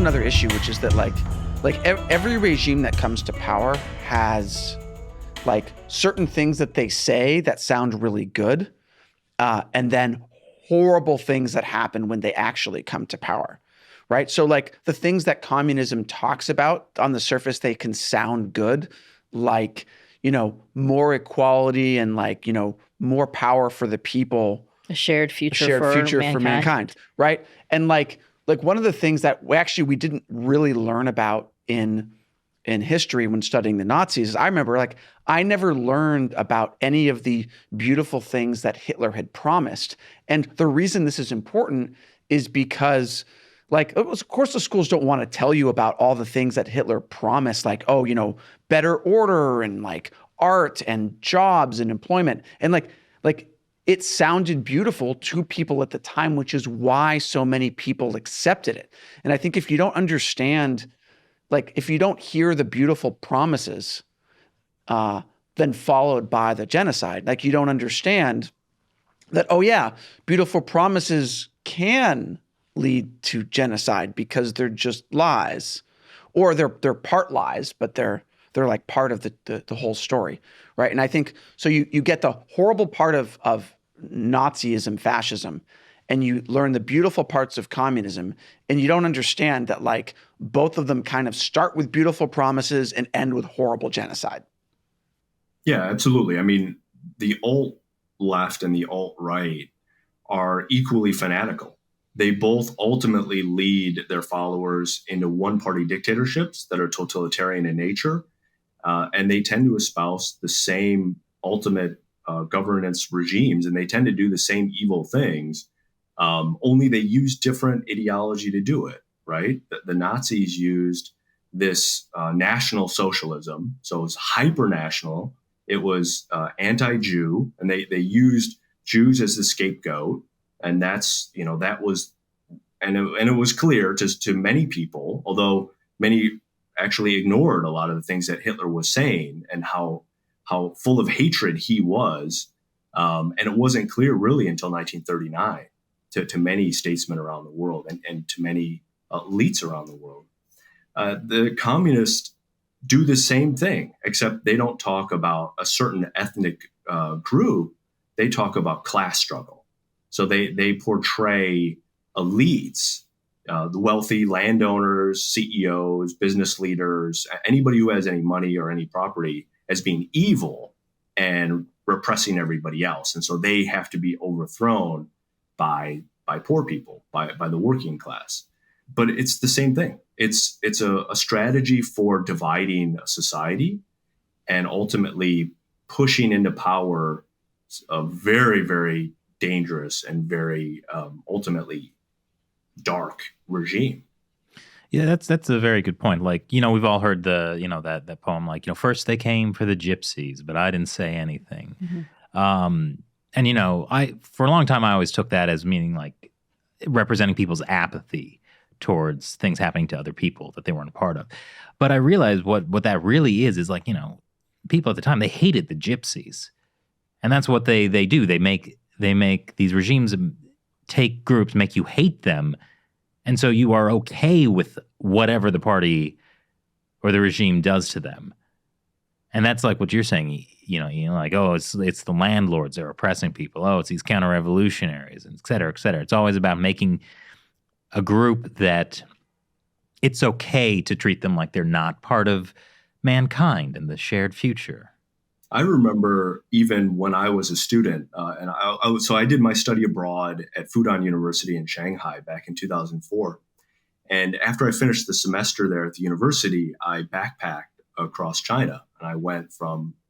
another issue, which is that every regime that comes to power has like certain things that they say that sound really good, and then horrible things that happen when they actually come to power, right? So like the things that communism talks about on the surface, they can sound good, like, more equality and like, more power for the people. A shared future for mankind, right? And like one of the things that we didn't really learn about in history when studying the Nazis is I remember like I never learned about any of the beautiful things that Hitler had promised. And the reason this is important is because like, of course, the schools don't want to tell you about all the things that Hitler promised, like, better order and like art and jobs and employment. And like it sounded beautiful to people at the time, which is why so many people accepted it. And I think if you don't understand, like if you don't hear the beautiful promises, then followed by the genocide, like you don't understand that, oh yeah, beautiful promises can lead to genocide because they're just lies, or they're part lies, but they're like part of the whole story, right? And I think so. You get the horrible part of Nazism, fascism, and you learn the beautiful parts of communism, and you don't understand that like both of them kind of start with beautiful promises and end with horrible genocide. Yeah, absolutely. I mean, the alt left and the alt right are equally fanatical. They both ultimately lead their followers into one-party dictatorships that are totalitarian in nature, and they tend to espouse the same ultimate governance regimes, and they tend to do the same evil things, only they use different ideology to do it, right? The Nazis used this national socialism, so it was hyper-national. It was anti-Jew, and they used Jews as the scapegoat. And that's, that was, and it was clear to many people, although many actually ignored a lot of the things that Hitler was saying and how full of hatred he was. And it wasn't clear really until 1939 to many statesmen around the world and to many elites around the world. The communists do the same thing, except they don't talk about a certain ethnic group. They talk about class struggle. So they portray elites, the wealthy landowners, CEOs, business leaders, anybody who has any money or any property as being evil and repressing everybody else. And so they have to be overthrown by poor people, by the working class. But it's the same thing. It's a strategy for dividing a society and ultimately pushing into power a very, very dangerous and very ultimately dark regime. Yeah, that's a very good point. Like, we've all heard that poem, like, first they came for the Gypsies, but I didn't say anything. Mm-hmm. And for a long time, I always took that as meaning like representing people's apathy towards things happening to other people that they weren't a part of. But I realized what that really is like, people at the time, they hated the Gypsies. And that's what they do. They make these regimes take groups, make you hate them. And so you are okay with whatever the party or the regime does to them. And that's like what you're saying, like, oh, it's the landlords that are oppressing people. Oh, it's these counter-revolutionaries, and et cetera, et cetera. It's always about making a group that it's okay to treat them like they're not part of mankind and the shared future. I remember even when I was a student, so I did my study abroad at Fudan University in Shanghai back in 2004. And after I finished the semester there at the university, I backpacked across China. And I went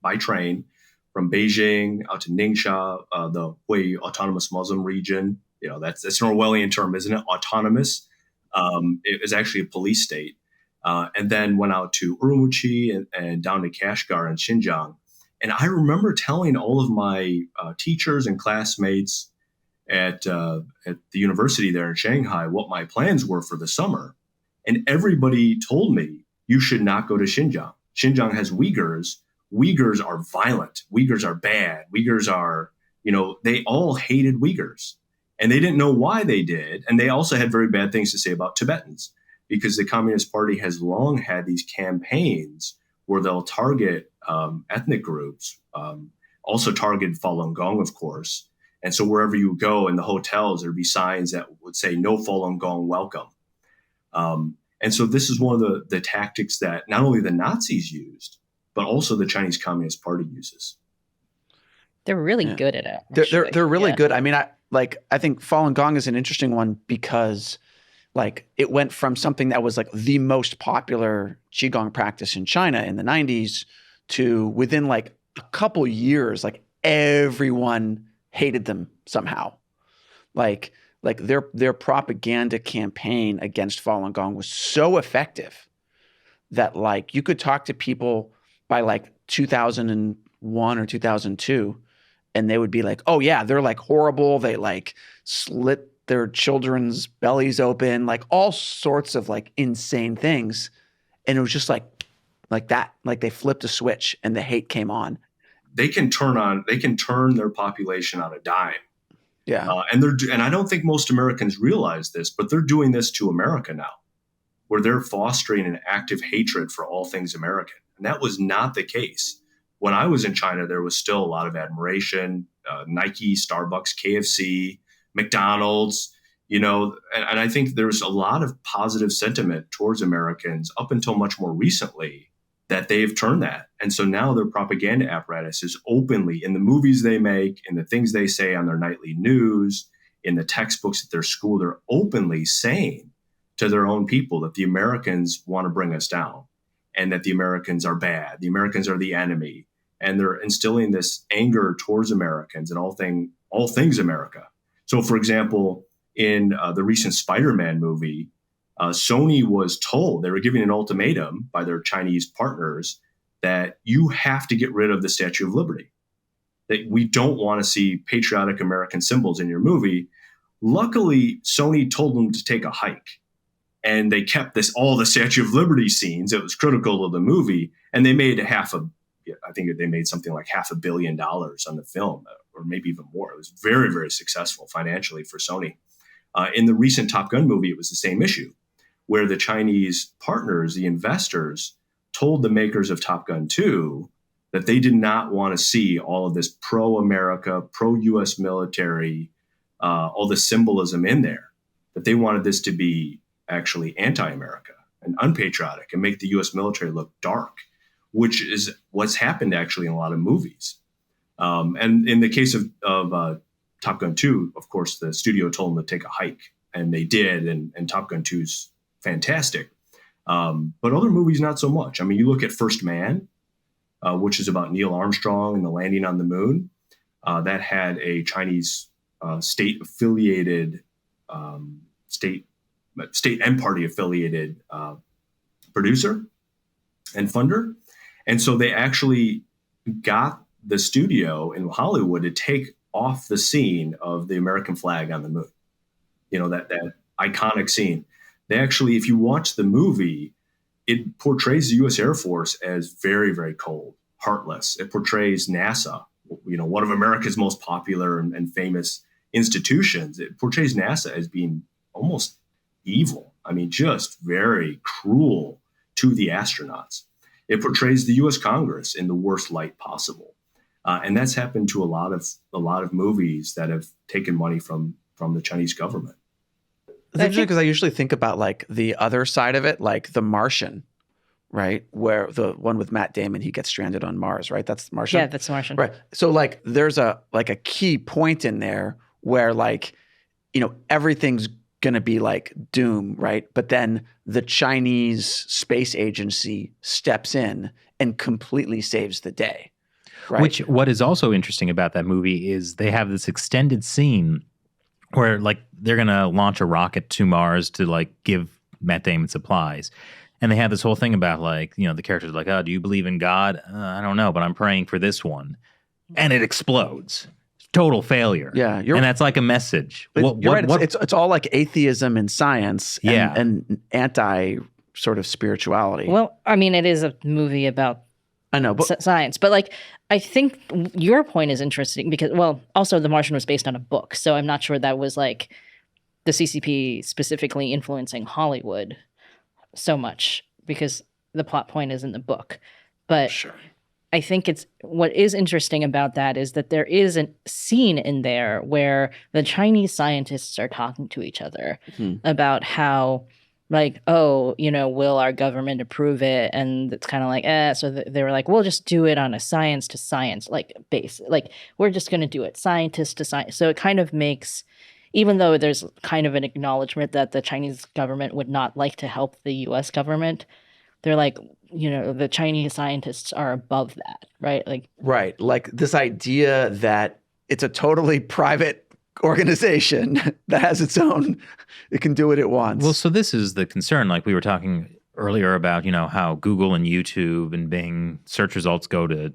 by train from Beijing out to Ningxia, the Hui Autonomous Muslim region. That's an Orwellian term, isn't it? Autonomous. It is actually a police state. And then went out to Urumqi and down to Kashgar in Xinjiang. And I remember telling all of my teachers and classmates at the university there in Shanghai what my plans were for the summer. And everybody told me, you should not go to Xinjiang. Xinjiang has Uyghurs. Uyghurs are violent. Uyghurs are bad. Uyghurs are, they all hated Uyghurs. And they didn't know why they did. And they also had very bad things to say about Tibetans. because the Communist Party has long had these campaigns where they'll target ethnic groups, also target Falun Gong, of course. And so wherever you go in the hotels, there'd be signs that would say "No Falun Gong, welcome." And so this is one of the tactics that not only the Nazis used, but also the Chinese Communist Party uses. They're really good at it. They're really good. I mean, I think Falun Gong is an interesting one because like it went from something that was like the most popular Qigong practice in China in the 90s to within like a couple years, like everyone hated them somehow. Like their propaganda campaign against Falun Gong was so effective that like you could talk to people by like 2001 or 2002 and they would be like, oh yeah, they're like horrible. They like slit their children's bellies open, like all sorts of like insane things. And it was just like that, like they flipped a switch and the hate came on. They can turn their population on a dime. Yeah. And I don't think most Americans realize this, but they're doing this to America now, where they're fostering an active hatred for all things American. And that was not the case. When I was in China, there was still a lot of admiration, Nike, Starbucks, KFC, McDonald's, and I think there's a lot of positive sentiment towards Americans up until much more recently that they've turned that. And so now their propaganda apparatus is openly in the movies they make, in the things they say on their nightly news, in the textbooks at their school, they're openly saying to their own people that the Americans want to bring us down and that the Americans are bad. The Americans are the enemy. And they're instilling this anger towards Americans and all things America. So, for example, in the recent Spider-Man movie, Sony was told, they were giving an ultimatum by their Chinese partners that you have to get rid of the Statue of Liberty, that we don't want to see patriotic American symbols in your movie. Luckily, Sony told them to take a hike and they kept all the Statue of Liberty scenes. It was critical of the movie. And they made I think they made something like $500 million on the film, or maybe even more. It was very, very successful financially for Sony. In the recent Top Gun movie, it was the same issue, where the Chinese partners, the investors, told the makers of Top Gun 2 that they did not want to see all of this pro-America, pro-U.S. military, all the symbolism in there, that they wanted this to be actually anti-America and unpatriotic and make the U.S. military look dark, which is what's happened actually in a lot of movies. And in the case of Top Gun 2, of course, the studio told them to take a hike, and they did, and Top Gun 2's fantastic. But other movies, not so much. I mean, you look at First Man, which is about Neil Armstrong and the landing on the moon. That had a Chinese state-affiliated, state and party-affiliated producer and funder. And so they actually got the studio in Hollywood to take off the scene of the American flag on the moon. That iconic scene. They actually, if you watch the movie, it portrays the U.S. Air Force as very, very cold, heartless. It portrays NASA, one of America's most popular and famous institutions. It portrays NASA as being almost evil. I mean, just very cruel to the astronauts. It portrays the U.S. Congress in the worst light possible. And that's happened to a lot of movies that have taken money from the Chinese government. It's interesting because I usually think about like the other side of it, like The Martian, right? Where the one with Matt Damon, he gets stranded on Mars, right? That's The Martian. Yeah, that's The Martian. Right. So like there's a key point in there where like, everything's going to be like doom, right? But then the Chinese space agency steps in and completely saves the day. Right? What is also interesting about that movie is they have this extended scene where like they're going to launch a rocket to Mars to like give Matt Damon supplies. And they have this whole thing about like, the character's like, oh, do you believe in God? I don't know, but I'm praying for this one. And it explodes. Total failure. Yeah. And that's like a message. You're right. It's all like atheism and science and anti sort of spirituality. Well, I mean, it is a movie about science. But like, I think your point is interesting because, well, also The Martian was based on a book. So I'm not sure that was like the CCP specifically influencing Hollywood. so much because the plot point is in the book. But Sure. I think what is interesting about that is that there is a scene in there where the Chinese scientists are talking to each other about how, like, oh, will our government approve it? And it's kind of like, So they were like, we'll just do it on a science to science base. Like, we're just going to do it scientist to science. So it kind of makes, even though there's kind of an acknowledgement that the Chinese government would not like to help the U.S. government, they're like, the Chinese scientists are above that, right? Right. Like this idea that it's a totally private organization that has its own, it can do what it wants. Well, so this is the concern. Like we were talking earlier about, how Google and YouTube and Bing search results go to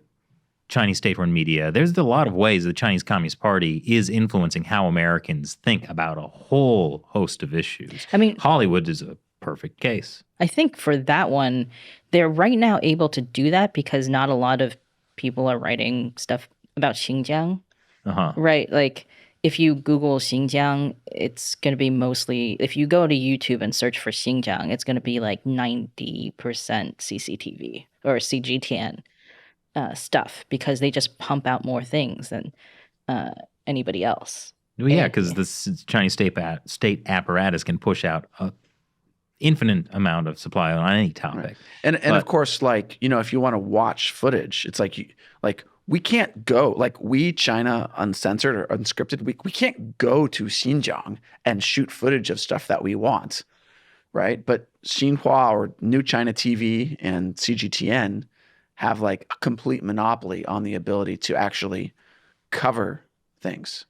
Chinese state-run media. There's a lot of ways the Chinese Communist Party is influencing how Americans think about a whole host of issues. I mean, Hollywood is a perfect case. I think for that one, they're right now able to do that because not a lot of people are writing stuff about Xinjiang. Right? Like, if you Google Xinjiang, it's going to be mostly, if you go to YouTube and search for Xinjiang, it's going to be like 90% CCTV or CGTN stuff because they just pump out more things than anybody else. Well, yeah, because the Chinese state apparatus can push out a infinite amount of supply on any topic. Right. And of course, like, if you want to watch footage, it's like we can't go, like we China Uncensored or Unscripted, we can't go to Xinjiang and shoot footage of stuff that we want, right? But Xinhua or New China TV and CGTN have like a complete monopoly on the ability to actually cover things.